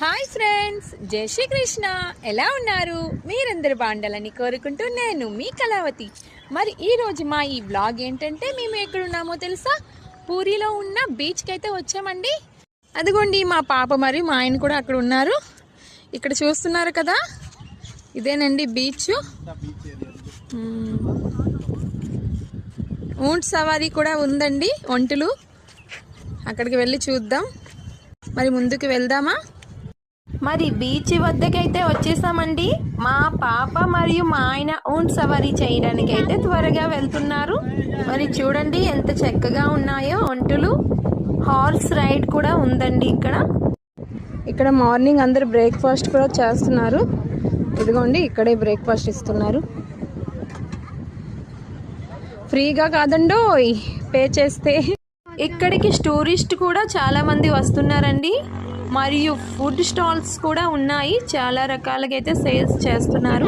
Hi friends, జై శ్రీకృష్ణ. ఎలా ఉన్నారు? మీరందరూ బాగుండాలని కోరుకుంటూ నేను మీ కళావతి. మరి ఈరోజు మా ఈ వ్లాగ్ ఏంటంటే మేము ఎక్కడున్నామో తెలుసా? పూరిలో ఉన్న బీచ్కి అయితే వచ్చామండి. అదిగోండి మా పాప మరియు మా ఆయన కూడా అక్కడ ఉన్నారు. ఇక్కడ చూస్తున్నారు కదా, ఇదేనండి బీచ్. ఊంట్ సవారీ కూడా ఉందండి, ఒంటెలు. అక్కడికి వెళ్ళి చూద్దాం. మరి ముందుకు వెళ్దామా? మరి బీచ్ వద్దకైతే వచ్చేసామండి. మా పాప మరియు మా ఆయన ఊంట్ సవారీ చేయడానికి అయితే త్వరగా వెళ్తున్నారు. మరి చూడండి ఎంత చక్కగా ఉన్నాయో ఒంటెలు. హార్స్ రైడ్ కూడా ఉందండి ఇక్కడ మార్నింగ్ అందరు బ్రేక్ఫాస్ట్ కూడా చేస్తున్నారు. ఇదిగోండి ఇక్కడే బ్రేక్ఫాస్ట్ ఇస్తున్నారు. ఫ్రీగా కాదండోయ్, పే చేస్తే. ఇక్కడికి టూరిస్ట్ కూడా చాలా మంది వస్తున్నారండి. మరియు ఫుడ్ స్టాల్స్ కూడా ఉన్నాయి. చాలా రకాలుగా అయితే సేల్స్ చేస్తున్నారు.